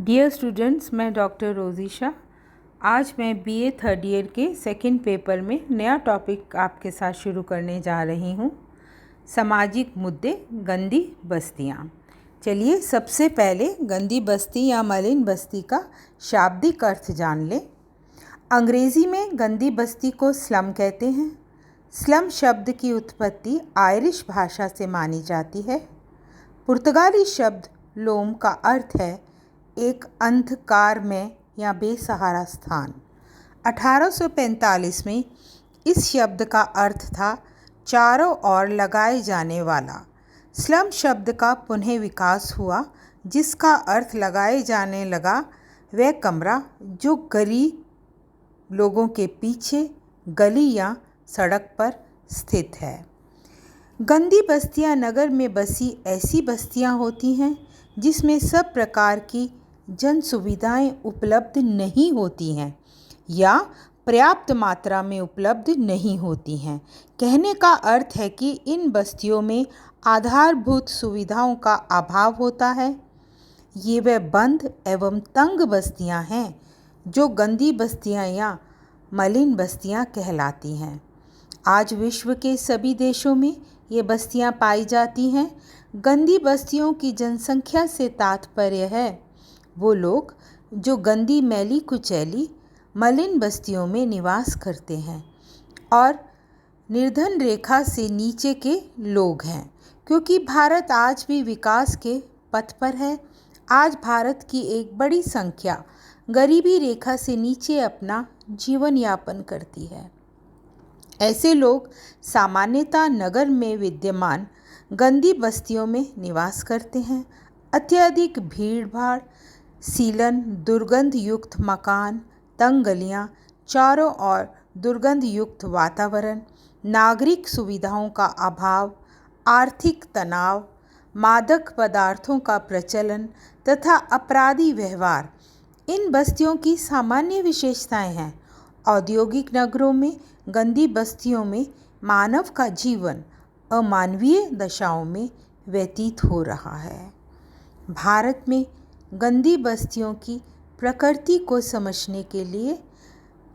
Dear students, मैं doctor रोज़िशा। आज मैं बीए थर्ड ईयर के सेकंड पेपर में नया टॉपिक आपके साथ शुरू करने जा रही हूँ। सामाजिक मुद्दे, गंदी बस्तियाँ। चलिए सबसे पहले गंदी बस्ती या मलिन बस्ती का शाब्दिक अर्थ जान लें। अंग्रेज़ी में गंदी बस्ती को स्लम कहते हैं। स्लम शब्द की उत्पत्ति आयरिश भाषा से मानी जाती है। पुर्तगाली शब्द लोम का अर्थ है एक अंधकार में या बेसहारा स्थान। 1845 में इस शब्द का अर्थ था चारों ओर लगाए जाने वाला। स्लम शब्द का पुनः विकास हुआ, जिसका अर्थ लगाए जाने लगा वह कमरा जो गरीब लोगों के पीछे गली या सड़क पर स्थित है। गंदी बस्तियां नगर में बसी ऐसी बस्तियां होती हैं जिसमें सब प्रकार की जन सुविधाएं उपलब्ध नहीं होती हैं या पर्याप्त मात्रा में उपलब्ध नहीं होती हैं। कहने का अर्थ है कि इन बस्तियों में आधारभूत सुविधाओं का अभाव होता है। ये वह बंद एवं तंग बस्तियां हैं जो गंदी बस्तियां या मलिन बस्तियां कहलाती हैं। आज विश्व के सभी देशों में ये बस्तियां पाई जाती हैं। गंदी बस्तियों की जनसंख्या से तात्पर्य है वो लोग जो गंदी, मैली कुचैली, मलिन बस्तियों में निवास करते हैं और निर्धन रेखा से नीचे के लोग हैं। क्योंकि भारत आज भी विकास के पथ पर है, आज भारत की एक बड़ी संख्या गरीबी रेखा से नीचे अपना जीवन यापन करती है। ऐसे लोग सामान्यतः नगर में विद्यमान गंदी बस्तियों में निवास करते हैं। अत्यधिक भीड़-भाड़, सीलन, दुर्गंध युक्त मकान, तंग गलियां, चारों ओर दुर्गंध युक्त वातावरण, नागरिक सुविधाओं का अभाव, आर्थिक तनाव, मादक पदार्थों का प्रचलन तथा अपराधी व्यवहार इन बस्तियों की सामान्य विशेषताएं हैं। औद्योगिक नगरों में गंदी बस्तियों में मानव का जीवन अमानवीय दशाओं में व्यतीत हो रहा है। भारत में गंदी बस्तियों की प्रकृति को समझने के लिए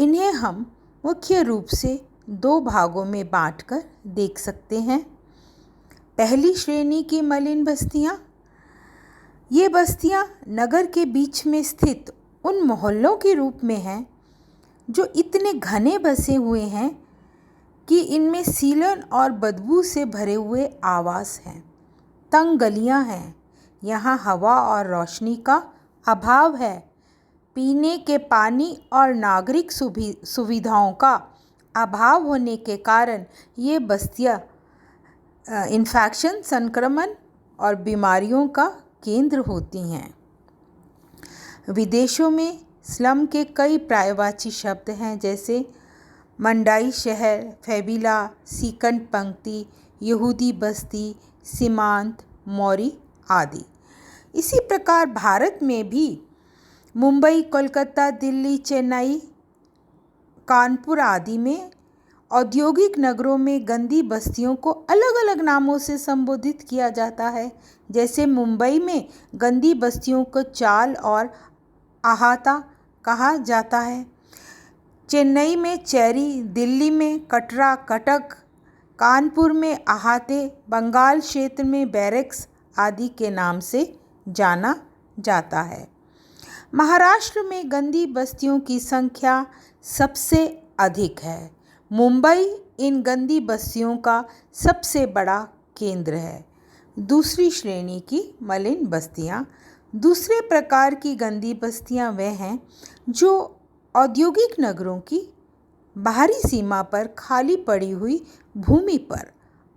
इन्हें हम मुख्य रूप से दो भागों में बांटकर देख सकते हैं। पहली श्रेणी की मलिन बस्तियां। ये बस्तियां नगर के बीच में स्थित उन मोहल्लों के रूप में हैं जो इतने घने बसे हुए हैं कि इनमें सीलन और बदबू से भरे हुए आवास हैं। तंग गलियां हैं, यहाँ हवा और रोशनी का अभाव है। पीने के पानी और नागरिक सुविधाओं का अभाव होने के कारण ये बस्तियां इन्फेक्शन, संक्रमण और बीमारियों का केंद्र होती हैं। विदेशों में स्लम के कई पर्यायवाची शब्द हैं, जैसे मंडाई शहर, फेबिला, सीकंड पंक्ति, यहूदी बस्ती, सीमांत, मौरी आदि। इसी प्रकार भारत में भी मुंबई, कोलकाता, दिल्ली, चेन्नई, कानपुर आदि में औद्योगिक नगरों में गंदी बस्तियों को अलग अलग नामों से संबोधित किया जाता है। जैसे मुंबई में गंदी बस्तियों को चाल और अहाता कहा जाता है, चेन्नई में चेरी, दिल्ली में कटरा, कटक, कानपुर में अहाते, बंगाल क्षेत्र में बैरक्स आदि के नाम से जाना जाता है। महाराष्ट्र में गंदी बस्तियों की संख्या सबसे अधिक है। मुंबई इन गंदी बस्तियों का सबसे बड़ा केंद्र है। दूसरी श्रेणी की मलिन बस्तियां। दूसरे प्रकार की गंदी बस्तियां वे हैं जो औद्योगिक नगरों की बाहरी सीमा पर खाली पड़ी हुई भूमि पर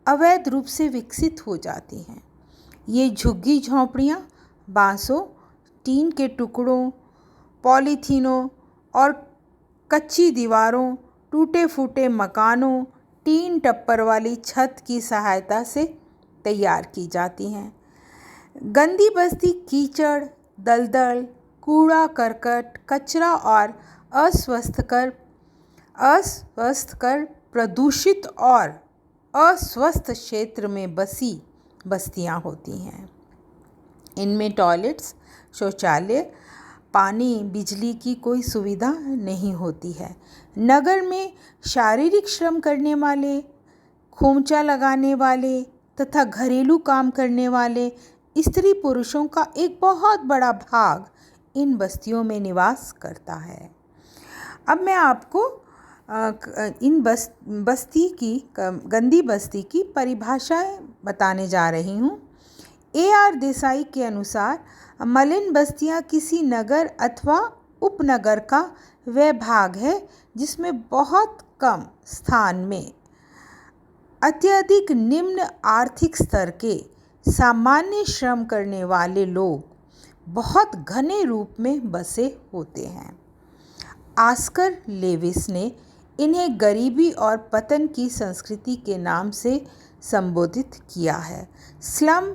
अवैध रूप से विकसित हो जाती हैं। ये झुग्गी झोंपड़ियाँ बांसों, टीन के टुकड़ों, पॉलीथीनों और कच्ची दीवारों, टूटे फूटे मकानों, टीन टप्पर वाली छत की सहायता से तैयार की जाती हैं। गंदी बस्ती कीचड़, दलदल, कूड़ा करकट, कचरा और अस्वस्थकर प्रदूषित और अस्वस्थ क्षेत्र में बसी बस्तियां होती हैं। इनमें टॉयलेट्स, शौचालय पानी, बिजली की कोई सुविधा नहीं होती है। नगर में शारीरिक श्रम करने वाले, खोमचा लगाने वाले तथा घरेलू काम करने वाले स्त्री पुरुषों का एक बहुत बड़ा भाग इन बस्तियों में निवास करता है। अब मैं आपको इन गंदी बस्ती की परिभाषाएं बताने जा रही हूँ। A.R. देसाई के अनुसार मलिन बस्तियाँ किसी नगर अथवा उपनगर का वह भाग है जिसमें बहुत कम स्थान में अत्यधिक निम्न आर्थिक स्तर के सामान्य श्रम करने वाले लोग बहुत घने रूप में बसे होते हैं। ऑस्कर लेविस ने इन्हें गरीबी और पतन की संस्कृति के नाम से संबोधित किया है। स्लम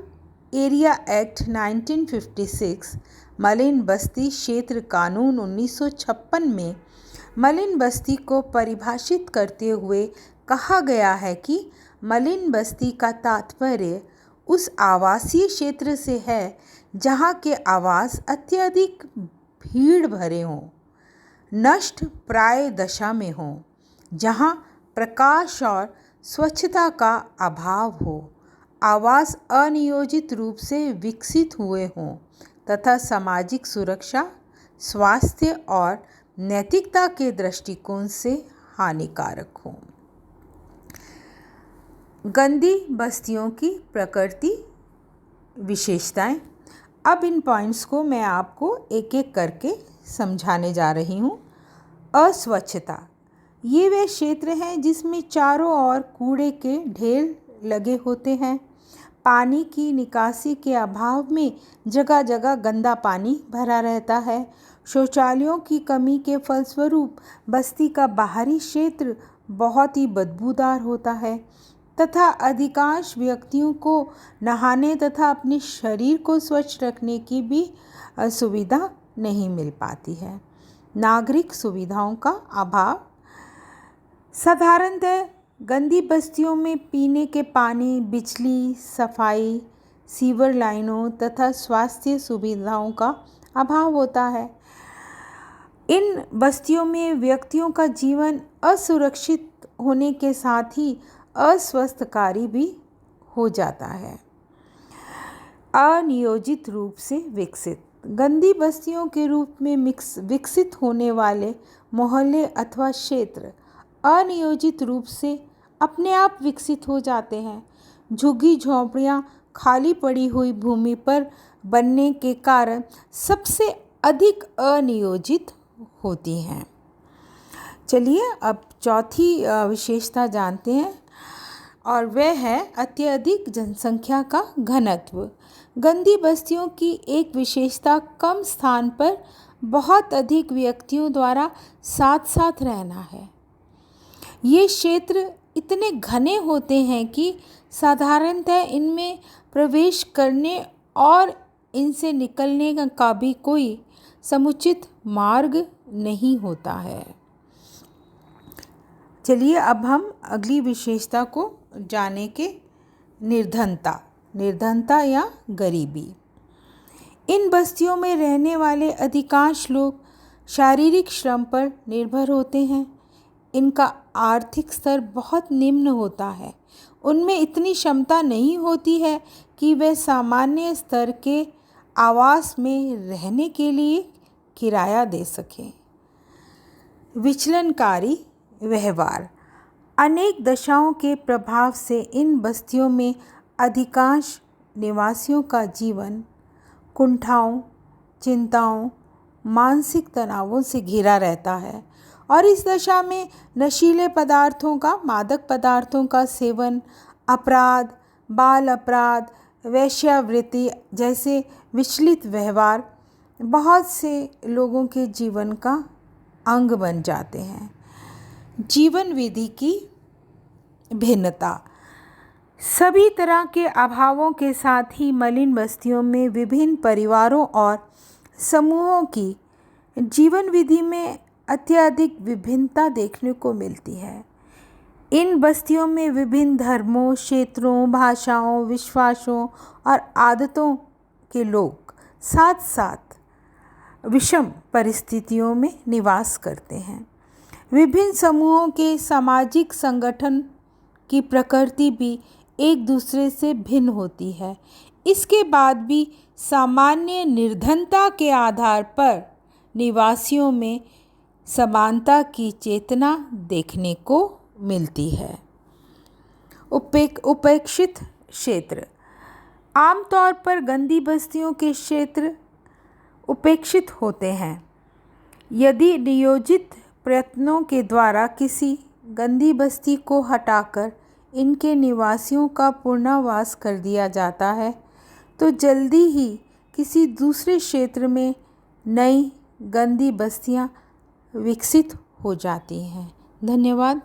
एरिया एक्ट 1956, मलिन बस्ती क्षेत्र कानून 1956 में मलिन बस्ती को परिभाषित करते हुए कहा गया है कि मलिन बस्ती का तात्पर्य उस आवासीय क्षेत्र से है जहाँ के आवास अत्यधिक भीड़ भरे हों, नष्ट प्राय दशा में हों, जहाँ प्रकाश और स्वच्छता का अभाव हो, आवास अनियोजित रूप से विकसित हुए हों तथा सामाजिक सुरक्षा, स्वास्थ्य और नैतिकता के दृष्टिकोण से हानिकारक हों। गंदी बस्तियों की प्रकृति विशेषताएं। अब इन पॉइंट्स को मैं आपको एक एक करके समझाने जा रही हूँ। अस्वच्छता, ये वे क्षेत्र हैं जिसमें चारों ओर कूड़े के ढेर लगे होते हैं। पानी की निकासी के अभाव में जगह जगह गंदा पानी भरा रहता है। शौचालयों की कमी के फलस्वरूप बस्ती का बाहरी क्षेत्र बहुत ही बदबूदार होता है तथा अधिकांश व्यक्तियों को नहाने तथा अपने शरीर को स्वच्छ रखने की भी सुविधा नहीं मिल पाती है। नागरिक सुविधाओं का अभाव, साधारणतः गंदी बस्तियों में पीने के पानी, बिजली, सफाई, सीवर लाइनों तथा स्वास्थ्य सुविधाओं का अभाव होता है। इन बस्तियों में व्यक्तियों का जीवन असुरक्षित होने के साथ ही अस्वस्थकारी भी हो जाता है। अनियोजित रूप से विकसित, गंदी बस्तियों के रूप में विकसित होने वाले मोहल्ले अथवा क्षेत्र अनियोजित रूप से अपने आप विकसित हो जाते हैं। झुग्गी झोंपड़ियाँ खाली पड़ी हुई भूमि पर बनने के कारण सबसे अधिक अनियोजित होती हैं। चलिए अब चौथी विशेषता जानते हैं और वह है अत्यधिक जनसंख्या का घनत्व। गंदी बस्तियों की एक विशेषता कम स्थान पर बहुत अधिक व्यक्तियों द्वारा साथ साथ रहना है। ये क्षेत्र इतने घने होते हैं कि साधारणतः इनमें प्रवेश करने और इनसे निकलने का भी कोई समुचित मार्ग नहीं होता है। चलिए अब हम अगली विशेषता को जाने के निर्धनता या गरीबी। इन बस्तियों में रहने वाले अधिकांश लोग शारीरिक श्रम पर निर्भर होते हैं। इनका आर्थिक स्तर बहुत निम्न होता है। उनमें इतनी क्षमता नहीं होती है कि वे सामान्य स्तर के आवास में रहने के लिए किराया दे सकें। विचलनकारी व्यवहार, अनेक दशाओं के प्रभाव से इन बस्तियों में अधिकांश निवासियों का जीवन कुंठाओं, चिंताओं, मानसिक तनावों से घिरा रहता है और इस दशा में नशीले पदार्थों का, मादक पदार्थों का सेवन, अपराध, बाल अपराध, वेश्यावृत्ति जैसे विचलित व्यवहार बहुत से लोगों के जीवन का अंग बन जाते हैं। जीवन विधि की भिन्नता, सभी तरह के अभावों के साथ ही मलिन बस्तियों में विभिन्न परिवारों और समूहों की जीवन विधि में अत्यधिक विभिन्नता देखने को मिलती है। इन बस्तियों में विभिन्न धर्मों, क्षेत्रों, भाषाओं, विश्वासों और आदतों के लोग साथ साथ विषम परिस्थितियों में निवास करते हैं। विभिन्न समूहों के सामाजिक संगठन की प्रकृति भी एक दूसरे से भिन्न होती है। इसके बाद भी सामान्य निर्धनता के आधार पर निवासियों में समानता की चेतना देखने को मिलती है। उपेक्षित क्षेत्र। आमतौर पर गंदी बस्तियों के क्षेत्र उपेक्षित होते हैं। यदि नियोजित प्रयत्नों के द्वारा किसी गंदी बस्ती को हटाकर इनके निवासियों का पुनर्वास कर दिया जाता है तो जल्दी ही किसी दूसरे क्षेत्र में नई गंदी बस्तियां विकसित हो जाती हैं। धन्यवाद।